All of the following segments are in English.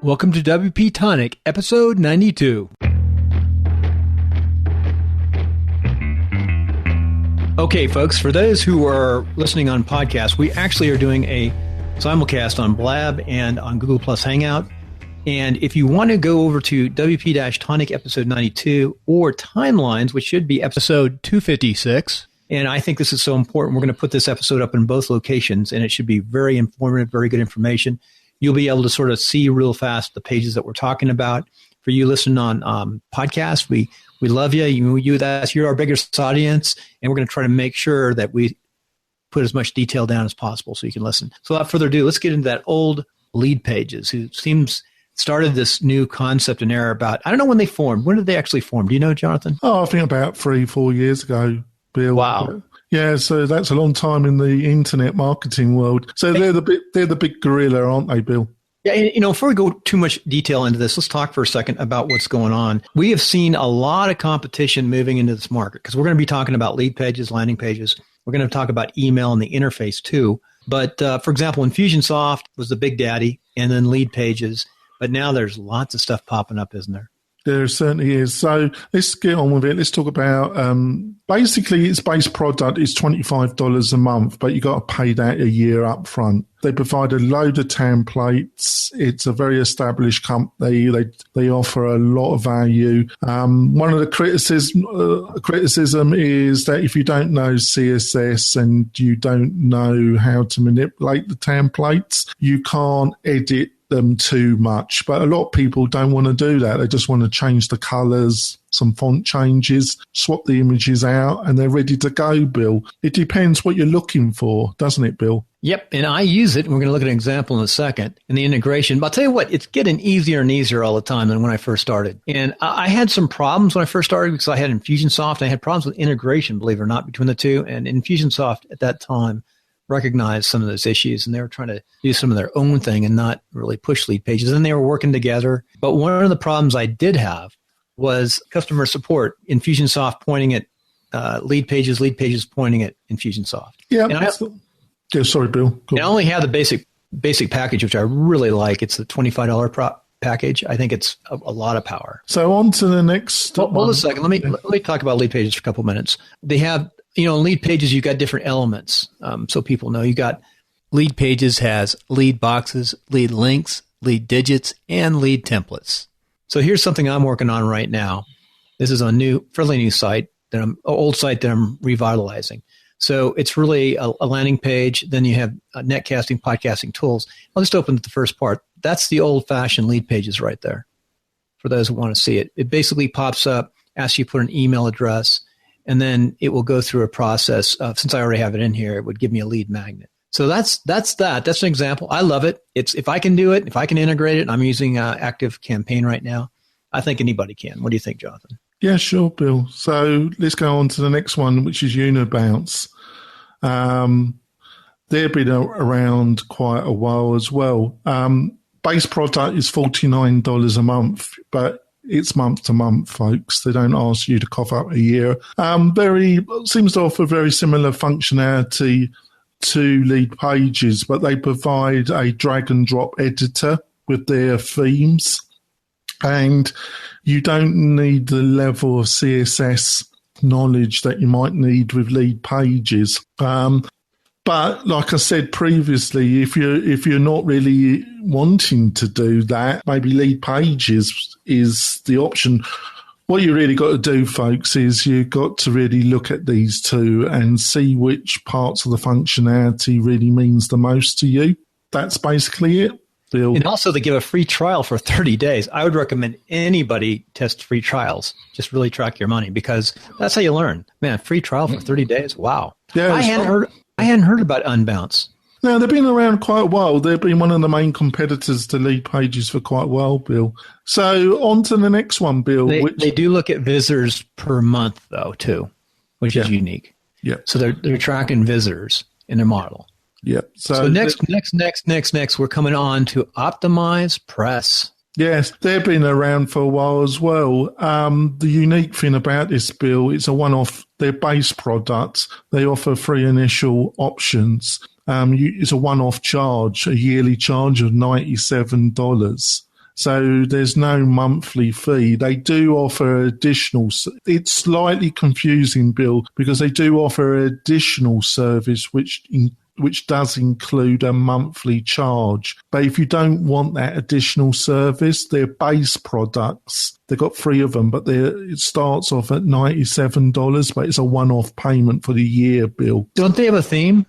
Welcome to WP-Tonic, episode 92. Okay, folks, for those who are listening on podcasts, we actually are doing a simulcast on Blab and on Google Plus Hangout. And if you want to go over to WP-Tonic episode 92 or Timelines, which should be episode 256, and I think this is so important, we're going to put this episode up in both locations, and it should be very informative, very good information. You'll be able to sort of see real fast the pages that we're talking about. For you listening on podcasts, we love you. You're our biggest audience, and we're going to try to make sure that we put as much detail down as possible so you can listen. So without further ado, let's get into that old lead pages, who started this new concept and era about, I don't know when they formed. When did they actually form? Do you know, Jonathan? Oh, I think about 3-4 years ago, Bill. Wow. Yeah, so that's a long time in the internet marketing world. So they're the big gorilla, aren't they, Bill? Yeah, before we go too much detail into this, let's talk for a second about what's going on. We have seen a lot of competition moving into this market because we're going to be talking about lead pages, landing pages. We're going to talk about email and the interface too. But for example, Infusionsoft was the big daddy, and then lead pages. But now there's lots of stuff popping up, isn't there? There certainly is. So let's get on with it. Let's talk about, basically its base product is $25 a month, but you got to pay that a year up front. They provide a load of templates. It's a very established company. They offer a lot of value. One of the criticism is that if you don't know CSS and you don't know how to manipulate the templates, you can't edit them too much. But a lot of people don't want to do that. They just want to change the colors, some font changes, swap the images out, and they're ready to go, Bill. It depends what you're looking for, doesn't it, Bill? Yep, and I use it, and we're going to look at an example in a second, in the integration. But I'll tell you what, it's getting easier and easier all the time than when I first started. And I had some problems when I first started because I had Infusionsoft, and I had problems with integration, believe it or not, between the two. And Infusionsoft at that time recognized some of those issues, and they were trying to do some of their own thing and not really push lead pages. And they were working together. But one of the problems I did have was customer support, Infusionsoft pointing at lead pages pointing at Infusionsoft. Yeah. And yeah, sorry, Bill. Cool. I only have the basic package, which I really like. It's the $25 package. I think it's a lot of power. So on to the next. Hold a second. Let me talk about lead pages for a couple minutes. They have, in lead pages, you've got different elements. So people know you got lead pages has lead boxes, lead links, lead digits, and lead templates. So here's something I'm working on right now. This is a fairly new site old site that I'm revitalizing. So it's really a landing page. Then you have netcasting, podcasting tools. I'll just open the first part. That's the old-fashioned lead pages right there for those who want to see it. It basically pops up, asks you to put an email address, and then it will go through a process. Since I already have it in here, it would give me a lead magnet. So that's that. That's an example. I love it. If I can do it, if I can integrate it, I'm using Active Campaign right now. I think anybody can. What do you think, Jonathan? Yeah, sure, Bill. So let's go on to the next one, which is Unibounce. They've been around quite a while as well. Base product is $49 a month, but it's month to month, folks. They don't ask you to cough up a year. Seems to offer very similar functionality to lead pages, but they provide a drag and drop editor with their themes. And you don't need the level of CSS knowledge that you might need with lead pages. But like I said previously, if you're not really wanting to do that, maybe lead pages is the option. What you really got to do, folks, is you've got to really look at these two and see which parts of the functionality really means the most to you. That's basically it. And also, they give a free trial for 30 days. I would recommend anybody test free trials. Just really track your money because that's how you learn. Man, free trial for 30 days. Wow. Yeah, I hadn't heard about Unbounce. No, they've been around quite a while. They've been one of the main competitors to lead pages for quite a while, Bill. So on to the next one, Bill. They do look at visitors per month, though, too, which is unique. Yeah. So they're tracking visitors in their model. Yeah. So next, we're coming on to Optimize Press. Yes, they've been around for a while as well. The unique thing about this, Bill, it's a one-off. Their base products, they offer 3 initial options. It's a one-off charge, a yearly charge of $97. So there's no monthly fee. They do offer additional. It's slightly confusing, Bill, because they do offer additional service, which does include a monthly charge. But if you don't want that additional service, their base products, they've got 3 of them, but it starts off at $97, but it's a one-off payment for the year, Bill. Don't they have a theme?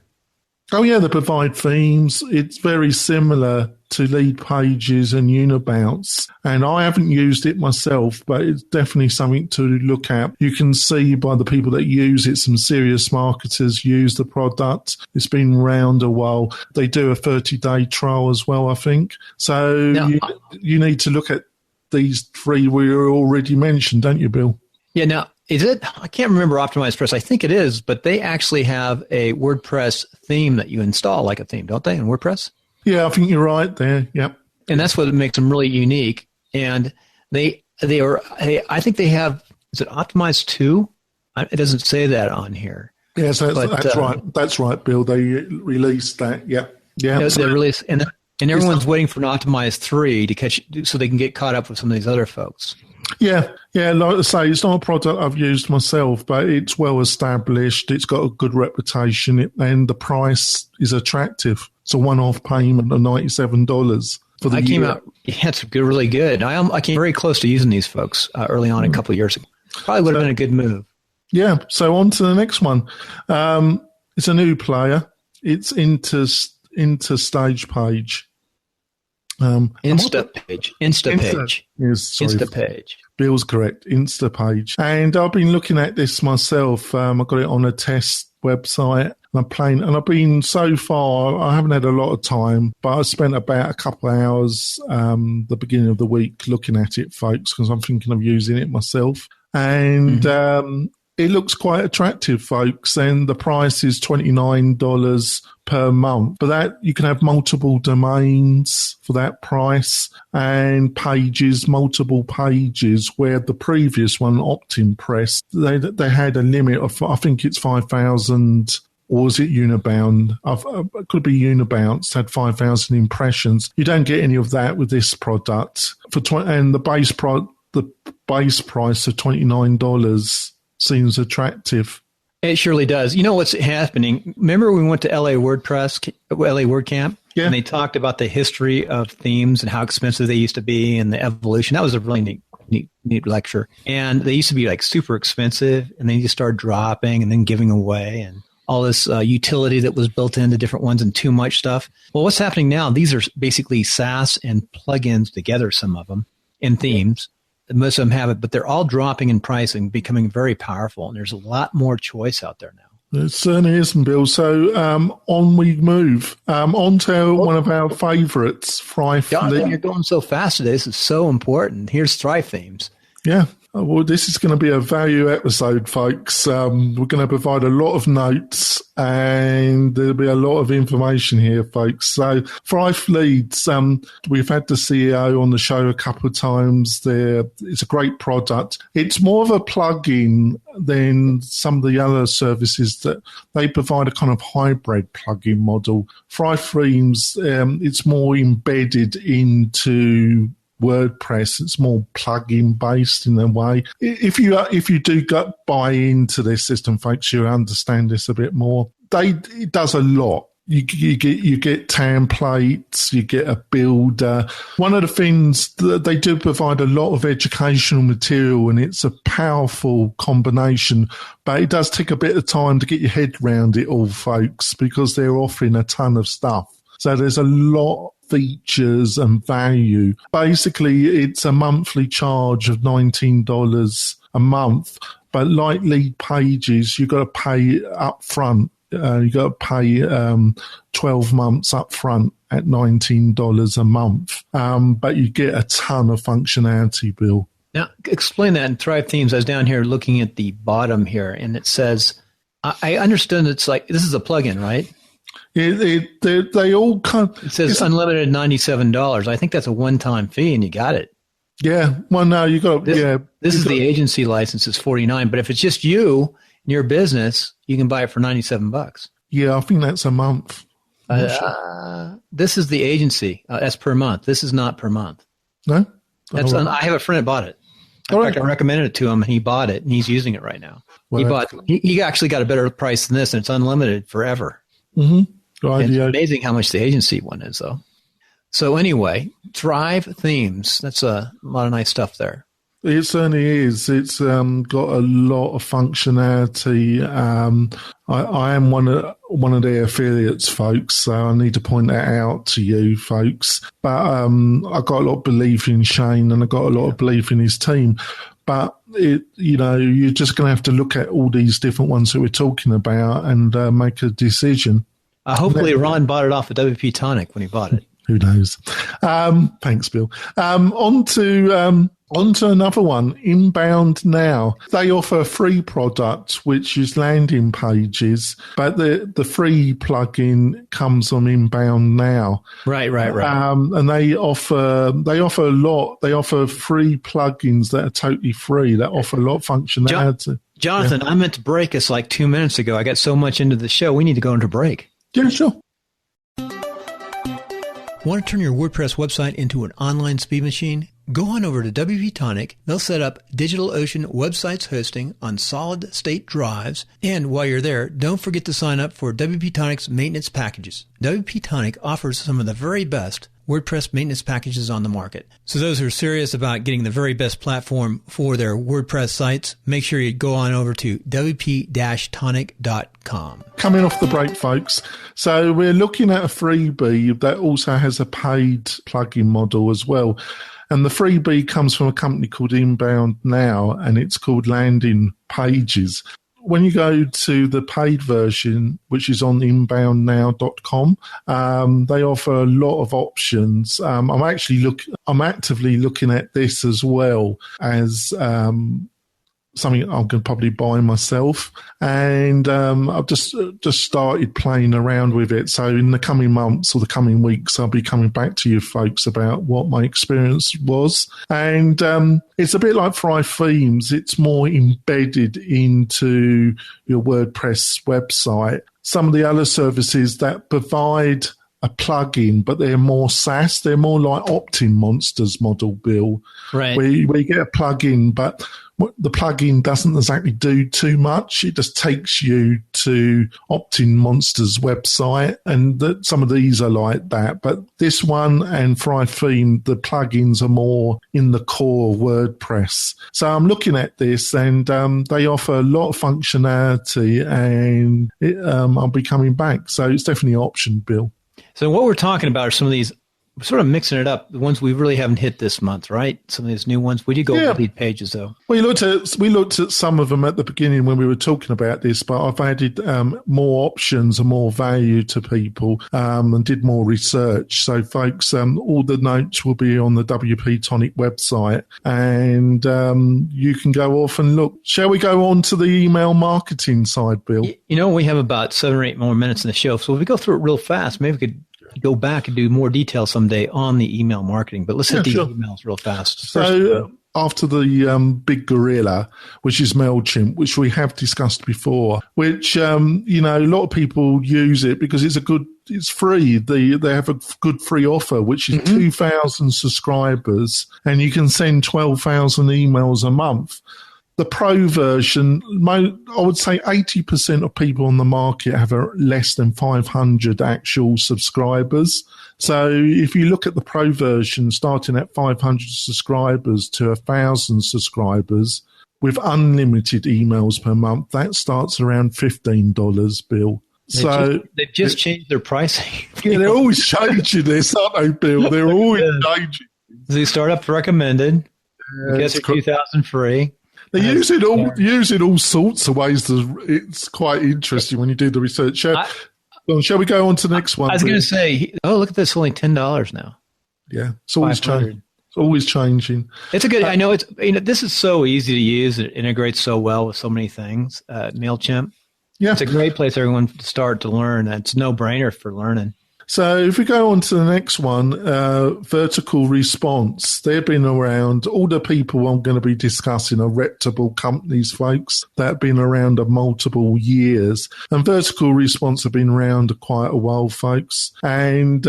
Oh, yeah, they provide themes. It's very similar to Lead Pages and Unibounce. And I haven't used it myself, but it's definitely something to look at. You can see by the people that use it, some serious marketers use the product. It's been around a while. They do a 30-day trial as well, I think. So now, you need to look at these 3 we already mentioned, don't you, Bill? Yeah, now, is it? I can't remember Optimized Press. I think it is, but they actually have a WordPress theme that you install like a theme, don't they, in WordPress? Yeah, I think you're right there. Yep. And that's what makes them really unique. And I think they have, is it Optimized 2? It doesn't say that on here. Yes, that's right. That's right, Bill. They released that. Yeah. Yeah. They released, and everyone's waiting for an Optimized 3 to catch, so they can get caught up with some of these other folks. Yeah, like I say, it's not a product I've used myself, but it's well established. It's got a good reputation, and the price is attractive. It's a one-off payment of $97 for the year. Came out, yeah, it's good, really good. I came very close to using these folks early on, a couple of years ago. Probably would have been a good move. Yeah, so on to the next one. It's a new player. It's into Stage Page. Instapage. Yes, sorry. Instapage. Bill's correct. Instapage. And I've been looking at this myself. I got it on a test website. I've been so far, I haven't had a lot of time, but I spent about a couple of hours the beginning of the week looking at it, folks, because I'm thinking of using it myself. And it looks quite attractive, folks, and the price is $29 per month. For that, you can have multiple domains for that price and pages, multiple pages, where the previous one, OptimPress, they had a limit of, I think it's 5,000, or was it Unibound? It could be Unibounce, had 5,000 impressions. You don't get any of that with this product. And the base price of $29 seems attractive. It surely does. You know what's happening? Remember we went to LA WordCamp? Yeah. And they talked about the history of themes and how expensive they used to be and the evolution. That was a really neat lecture. And they used to be like super expensive, and then you just started dropping and then giving away, and all this utility that was built into different ones and too much stuff. Well, what's happening now? These are basically SaaS and plugins together, some of them, in themes. Most of them have it, but they're all dropping in price and becoming very powerful. And there's a lot more choice out there now. It certainly isn't, Bill. So on we move. On to one of our favorites, Thrive. Jonathan, you're going so fast today. This is so important. Here's Thrive Themes. Yeah. Well, this is going to be a value episode, folks. We're going to provide a lot of notes, and there'll be a lot of information here, folks. So Thrive Leads, we've had the CEO on the show a couple of times. It's a great product. It's more of a plug-in than some of the other services that they provide, a kind of hybrid plug-in model. Thrive Themes, it's more embedded into WordPress. It's more plug-in based in a way. If you do buy into this system, folks, you understand this a bit more. It does a lot. You get templates, you get a builder. One of the things that they do provide a lot of educational material, and it's a powerful combination, but it does take a bit of time to get your head around it all, folks, because they're offering a ton of stuff. So there's a lot features and value. Basically, it's a monthly charge of $19 a month, but like Lead Pages, you've got to pay up front. You've got to pay 12 months up front at $19 a month, but you get a ton of functionality, Bill. Now, explain that in Thrive Themes. I was down here looking at the bottom here, and it says, I understand it's like, this is a plugin, right? They all come. It says unlimited $97. I think that's a one-time fee, and you got it. Yeah. Well, no, you got. This is the agency license is $49, but if it's just you and your business, you can buy it for $97. Yeah, I think that's a month. This is the agency. That's per month. This is not per month. No? That's I have a friend that bought it. In fact, I recommended it to him, and he bought it, and he's using it right now. Well, He actually got a better price than this, and it's unlimited forever. Mm-hmm. Right, It's amazing how much the agency one is, though. So anyway, Thrive Themes. That's a lot of nice stuff there. It certainly is. It's got a lot of functionality. I am one of their affiliates, folks, so I need to point that out to you, folks. But I got a lot of belief in Shane, and I got a lot of belief in his team. But you're just going to have to look at all these different ones that we're talking about and make a decision. Hopefully, Ron bought it off of WP-Tonic when he bought it. Who knows? Thanks, Bill. On to another one, Inbound Now. They offer a free product, which is landing pages, but the free plugin comes on Inbound Now. Right. And they offer a lot. They offer free plugins that are totally free, that offer a lot of functionality. Jonathan, I meant to break us like 2 minutes ago. I got so much into the show. We need to go into break. Yeah, sure. Want to turn your WordPress website into an online speed machine? Go on over to WP-Tonic. They'll set up DigitalOcean websites hosting on solid-state drives. And while you're there, don't forget to sign up for WP-Tonic's maintenance packages. WP-Tonic offers some of the very best WordPress maintenance packages on the market. So those who are serious about getting the very best platform for their WordPress sites, make sure you go on over to WP-Tonic.com. Coming off the break, folks. So we're looking at a freebie that also has a paid plugin model as well. And the freebie comes from a company called Inbound Now, and it's called Landing Pages. When you go to the paid version, which is on inboundnow.com, they offer a lot of options. I'm actively looking at this as well as something I'm going to probably buy myself. And I've just started playing around with it. So in the coming months or the coming weeks, I'll be coming back to you folks about what my experience was. And it's a bit like Thrive Themes. It's more embedded into your WordPress website. Some of the other services that provide a plugin, but they're more SaaS. They're more like opt-in monsters model, Bill. Right. Where you get a plugin, but the plugin doesn't exactly do too much. It just takes you to Opt-in Monster's website, and some of these are like that. But this one and Thrive Theme, the plugins are more in the core WordPress. So I'm looking at this, and they offer a lot of functionality, and I'll be coming back. So it's definitely an option, Bill. So what we're talking about are some of these, sort of mixing it up, the ones we really haven't hit this month, right? Some of these new ones. We did go over lead pages, though. We looked at some of them at the beginning when we were talking about this, but I've added more options and more value to people and did more research. So, folks, all the notes will be on the WP-Tonic website, and you can go off and look. Shall we go on to the email marketing side, Bill? We have about 7 or 8 more minutes in the show, so if we go through it real fast, maybe we could go back and do more detail someday on the email marketing, but let's hit these emails real fast. So after the big gorilla, which is MailChimp, which we have discussed before, which, a lot of people use it because it's free. They have a good free offer, which is 2,000 subscribers, and you can send 12,000 emails a month. The pro version, I would say 80% of people on the market have less than 500 actual subscribers. So if you look at the pro version, starting at 500 subscribers to 1,000 subscribers with unlimited emails per month, that starts around $15, Bill. They've just changed their pricing. Yeah, they're always changing this, aren't they, Bill? They're always changing. The startup recommended. I guess it's 2,000 free. They use it all sorts of ways. It's quite interesting when you do the research. Shall we go on to the next one? I was going to say, look at this, only $10 now. Yeah, it's always changing. It's always changing. It's a good. I know this is so easy to use. It integrates so well with so many things. MailChimp. Yeah, it's a great place for everyone to start to learn. It's a no-brainer for learning. So if we go on to the next one, Vertical Response, they've been around. All the people I'm going to be discussing are reputable companies, folks, that have been around multiple years. And Vertical Response have been around quite a while, folks. And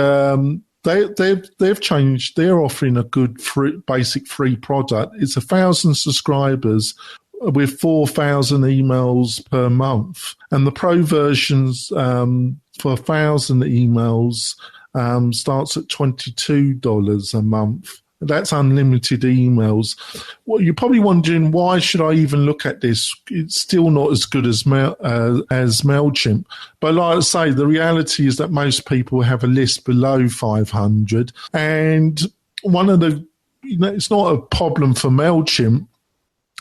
they've changed. They're offering a good basic free product. It's 1,000 subscribers with 4,000 emails per month, and the pro versions for 1,000 emails starts at $22 a month. That's unlimited emails. Well, you're probably wondering, why should I even look at this? It's still not as good as MailChimp. But like I say, the reality is that most people have a list below 500. And one of the, it's not a problem for MailChimp.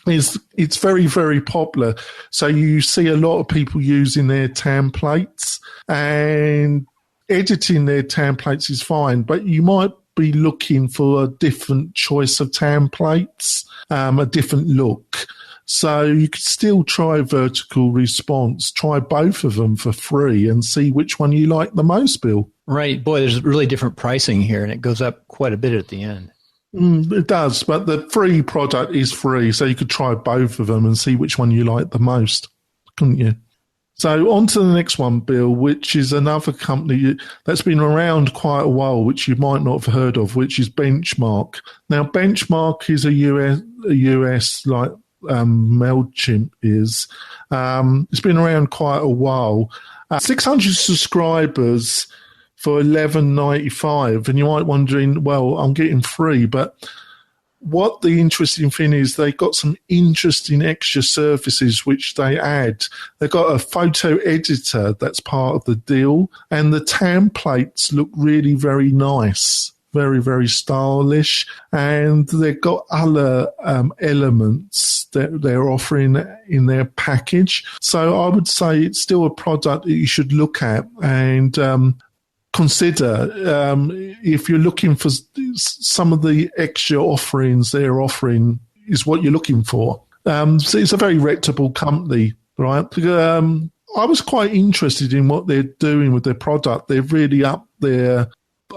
It's very, very popular. So you see a lot of people using their templates, and editing their templates is fine, but you might be looking for a different choice of templates, a different look. So you could still try vertical response, try both of them for free and see which one you like the most, Bill. Right. Boy, there's really different pricing here, and it goes up quite a bit at the end. It does, but the free product is free, so you could try both of them and see which one you like the most, couldn't you? So on to the next one, Bill, which is another company that's been around quite a while, which you might not have heard of, which is Benchmark. Now, Benchmark is a US like MailChimp is. It's been around quite a while. 600 subscribers for $11.95, and you might be wondering, well, I'm getting free, but what the interesting thing is, they've got some interesting extra services which they add. They've got a photo editor that's part of the deal, and the templates look really very nice, very, very stylish, and they've got other elements that they're offering in their package. So I would say it's still a product that you should look at and consider if you're looking for some of the extra offerings they're offering is what you're looking for. So it's a very reputable company, right? I was quite interested in what they're doing with their product. They've really upped their...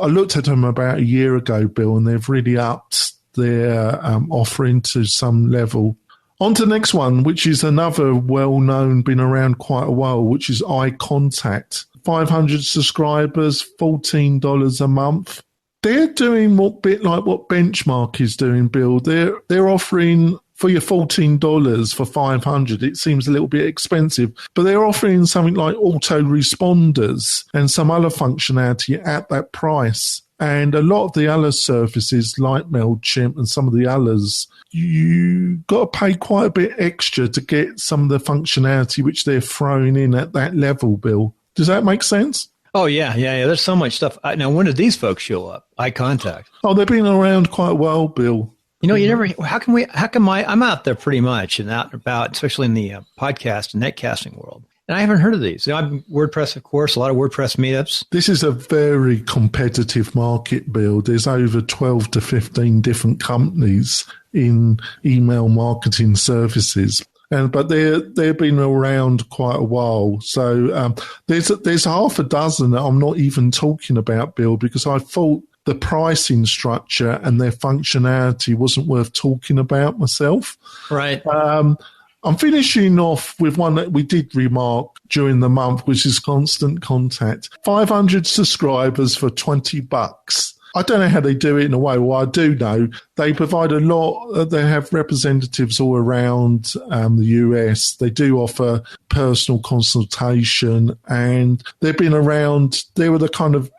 I looked at them about a year ago, Bill, and they've really upped their offering to some level. On to the next one, which is another well-known, been around quite a while, which is iContact. 500 subscribers, $14 a month. They're doing a bit like what Benchmark is doing, Bill. They're offering for your $14 for 500. It seems a little bit expensive, but they're offering something like autoresponders and some other functionality at that price. And a lot of the other services like MailChimp and some of the others, you got to pay quite a bit extra to get some of the functionality which they're throwing in at that level, Bill. Does that make sense? Oh, yeah. There's so much stuff. Now, when did these folks show up? iContact. Oh, they've been around quite a while, Bill. You know, I'm out there pretty much and out and about, especially in the podcast and netcasting world. And I haven't heard of these. You know, I'm WordPress, of course, a lot of WordPress meetups. This is a very competitive market, Bill. There's over 12 to 15 different companies in email marketing services. But they've been around quite a while. So there's half a dozen that I'm not even talking about, Bill, because I thought the pricing structure and their functionality wasn't worth talking about myself. Right. I'm finishing off with one that we did remark during the month, which is Constant Contact. 500 subscribers for $20. I don't know how they do it in a way. Well, I do know they provide a lot. They have representatives all around the US. They do offer personal consultation, and they've been around. They were the kind of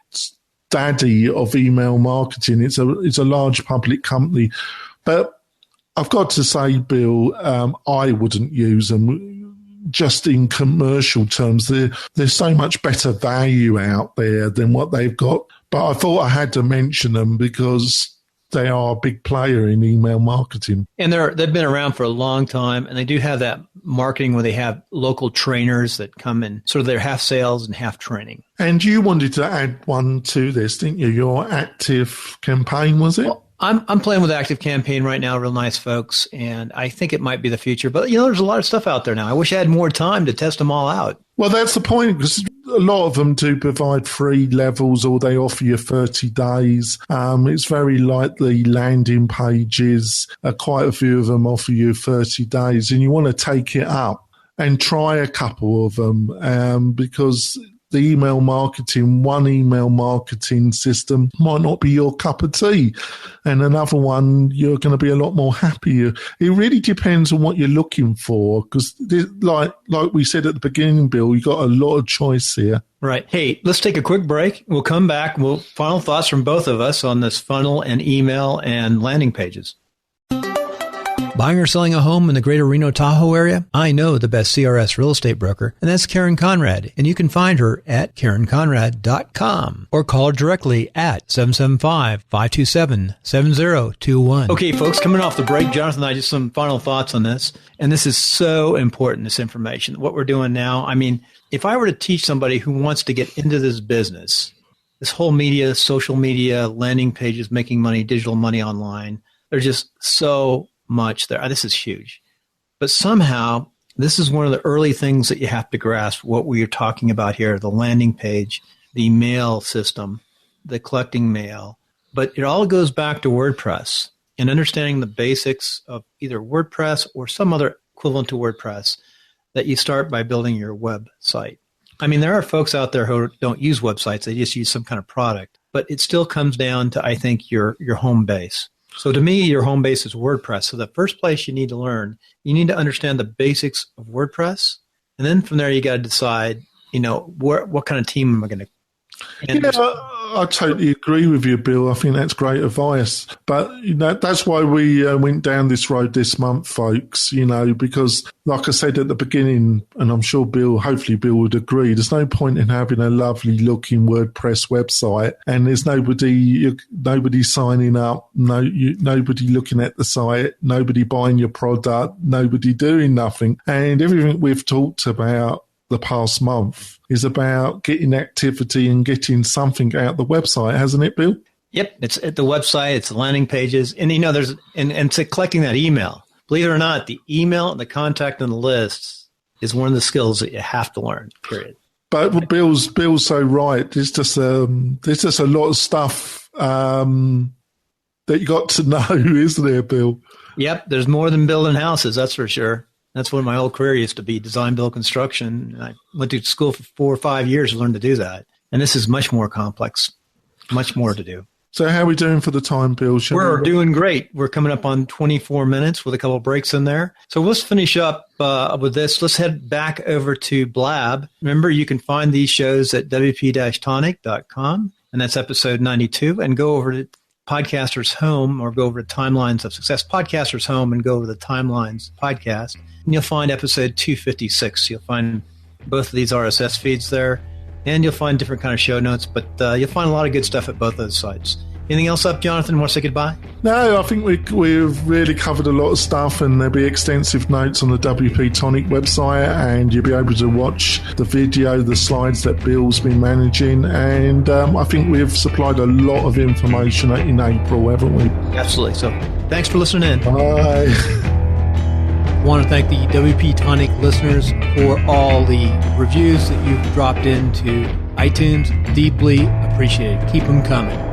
daddy of email marketing. It's a large public company, but I've got to say, Bill, I wouldn't use them. Just in commercial terms, there's so much better value out there than what they've got. But I thought I had to mention them because they are a big player in email marketing. And they've been around for a long time, and they do have that marketing where they have local trainers that come in, sort of they're half sales and half training. And you wanted to add one to this, didn't you? Your Active Campaign, was it? Well, I'm playing with Active Campaign right now, real nice folks, and I think it might be the future. But, there's a lot of stuff out there now. I wish I had more time to test them all out. Well, that's the point, because a lot of them do provide free levels, or they offer you 30 days. It's very likely landing pages. Quite a few of them offer you 30 days, and you want to take it up and try a couple of them because the email marketing, one email marketing system might not be your cup of tea, and another one you're going to be a lot more happier. It really depends on what you're looking for, because like we said at the beginning, Bill, you got a lot of choice here. Right. Hey, let's take a quick break. We'll come back. Final thoughts from both of us on this funnel and email and landing pages. Buying or selling a home in the greater Reno Tahoe area? I know the best CRS real estate broker, and that's Karen Conrad. And you can find her at KarenConrad.com or call her directly at 775-527-7021. Okay, folks, coming off the break, Jonathan and I just some final thoughts on this. And this is so important, this information. What we're doing now, I mean, if I were to teach somebody who wants to get into this business, this whole media, social media, landing pages, making money, digital money online, there's just so much there. This is huge. But somehow, this is one of the early things that you have to grasp what we are talking about here, the landing page, the mail system, the collecting mail. But it all goes back to WordPress and understanding the basics of either WordPress or some other equivalent to WordPress, that you start by building your website. I mean, there are folks out there who don't use websites. They just use some kind of product. But it still comes down to, I think, your home base. So to me, your home base is WordPress. So the first place you need to learn, you need to understand the basics of WordPress. And then from there, you got to decide, what kind of team am I going to I totally agree with you, Bill. I think that's great advice. But that's why we went down this road this month, folks, because like I said at the beginning, and I'm sure hopefully Bill would agree, there's no point in having a lovely looking WordPress website and there's nobody signing up, nobody looking at the site, nobody buying your product, nobody doing nothing. And everything we've talked about the past month is about getting activity and getting something out the website, hasn't it, Bill? Yep, it's at the website, it's the landing pages, and there's and to collecting that email. Believe it or not, the email and the contact and the lists is one of the skills that you have to learn. Period. But Bill's so right. There's just a lot of stuff that you got to know, isn't there, Bill? Yep, there's more than building houses, that's for sure. That's what my whole career used to be, design, build, construction. And I went to school for 4 or 5 years to learn to do that. And this is much more complex, much more to do. So how are we doing for the time, Bill? We're doing great. We're coming up on 24 minutes with a couple of breaks in there. So let's finish up with this. Let's head back over to Blab. Remember, you can find these shows at WP-Tonic.com, and that's episode 92. And go over to Podcaster's Home, or go over to Timelines of Success, Podcaster's Home, and go over to the Timelines podcast. And you'll find episode 256. You'll find both of these RSS feeds there, and you'll find different kind of show notes, but you'll find a lot of good stuff at both those sites. Anything else up, Jonathan? Want to say goodbye? No, I think we've really covered a lot of stuff, and there'll be extensive notes on the WP-Tonic website, and you'll be able to watch the video, the slides that Bill's been managing, and I think we've supplied a lot of information in April, haven't we? Absolutely. So thanks for listening in. Bye. I want to thank the WP-Tonic listeners for all the reviews that you've dropped into iTunes. Deeply appreciated. Keep them coming.